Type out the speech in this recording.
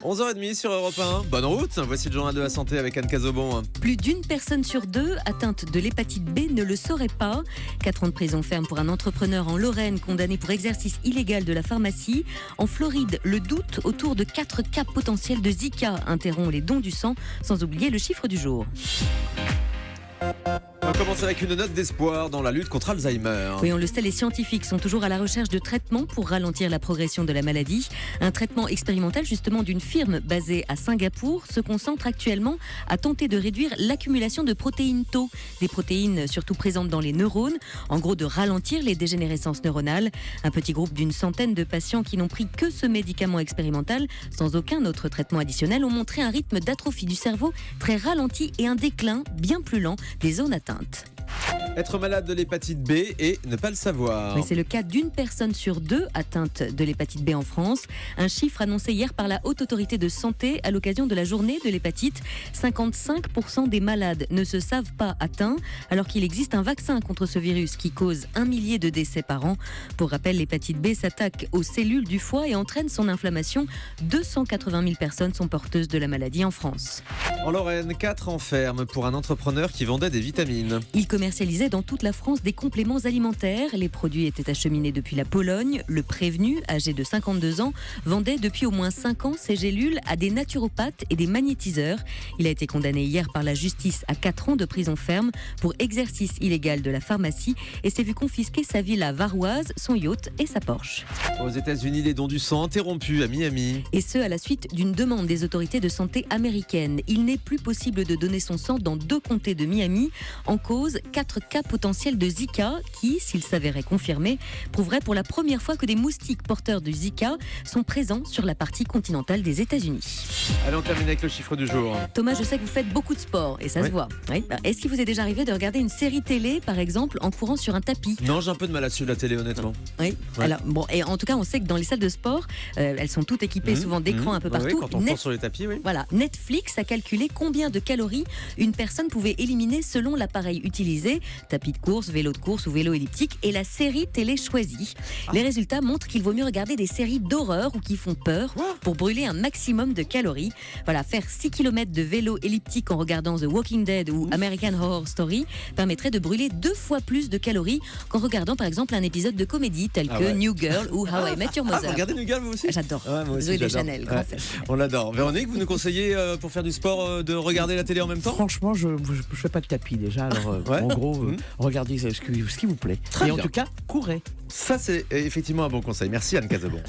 11h30 sur Europe 1. Bonne route. Voici le journal de la santé avec Anne Cazobon. Plus d'une personne sur deux atteinte de l'hépatite B ne le saurait pas. 4 ans de prison ferme pour un entrepreneur en Lorraine condamné pour exercice illégal de la pharmacie. En Floride, le doute autour de 4 cas potentiels de Zika interrompt les dons du sang, sans oublier le chiffre du jour. On commence avec une note d'espoir dans la lutte contre Alzheimer. Oui, on le sait, les scientifiques sont toujours à la recherche de traitements pour ralentir la progression de la maladie. Un traitement expérimental justement d'une firme basée à Singapour se concentre actuellement à tenter de réduire l'accumulation de protéines tau, des protéines surtout présentes dans les neurones, en gros de ralentir les dégénérescences neuronales. Un petit groupe d'une centaine de patients qui n'ont pris que ce médicament expérimental, sans aucun autre traitement additionnel, ont montré un rythme d'atrophie du cerveau très ralenti et un déclin bien plus lent des zones atteintes. Être malade de l'hépatite B et ne pas le savoir. Oui, c'est le cas d'une personne sur 2 atteinte de l'hépatite B en France. Un chiffre annoncé hier par la Haute Autorité de Santé à l'occasion de la journée de l'hépatite. 55% des malades ne se savent pas atteints, alors qu'il existe un vaccin contre ce virus qui cause 1 millier de décès par an. Pour rappel, l'hépatite B s'attaque aux cellules du foie et entraîne son inflammation. 280 000 personnes sont porteuses de la maladie en France. En Lorraine, 4 ans ferme pour un entrepreneur qui vendait des vitamines. Il commercialisait dans toute la France des compléments alimentaires. Les produits étaient acheminés depuis la Pologne. Le prévenu, âgé de 52 ans, vendait depuis au moins 5 ans ses gélules à des naturopathes et des magnétiseurs. Il a été condamné hier par la justice à 4 ans de prison ferme pour exercice illégal de la pharmacie et s'est vu confisquer sa villa varoise, son yacht et sa Porsche. Aux États-Unis, les dons du sang interrompus à Miami. Et ce, à la suite d'une demande des autorités de santé américaines. Il n'est plus possible de donner son sang dans 2 comtés de Miami. En cause, 4 cas potentiels de Zika qui, s'ils s'avéraient confirmés, prouveraient pour la première fois que des moustiques porteurs de Zika sont présents sur la partie continentale des États-Unis. Allez, on termine avec le chiffre du jour. Thomas, je sais que vous faites beaucoup de sport et ça se voit. Oui. Est-ce qu'il vous est déjà arrivé de regarder une série télé, par exemple, en courant sur un tapis ? Non, j'ai un peu de mal à suivre la télé, honnêtement. Oui. Ouais. Alors, bon, et en tout cas, on sait que dans les salles de sport, elles sont toutes équipées souvent d'écrans un peu partout. Oui, quand on court sur les tapis, oui. Voilà, Netflix a calculé combien de calories une personne pouvait éliminer selon l'appareil utilisé, tapis de course, vélo de course ou vélo elliptique, et la série télé choisie. Les résultats montrent qu'il vaut mieux regarder des séries d'horreur ou qui font peur pour brûler un maximum de calories. Voilà, faire 6 km de vélo elliptique en regardant The Walking Dead ou American Horror Story permettrait de brûler 2 fois plus de calories qu'en regardant par exemple un épisode de comédie tel que New Girl ou How I Met Your Mother. Regardez New Girl, vous aussi ? J'adore. Ouais, moi aussi, Zoé j'adore. Deschanel, grand fan. On l'adore. Véronique, vous nous conseillez pour faire du sport de regarder la télé en même temps ? Franchement, je fais pas de tapis déjà. Alors, en gros, regardez ce qui vous plaît. Très Et en bien. tout cas, courez. Ça, c'est effectivement un bon conseil. Merci Anne Cazobon.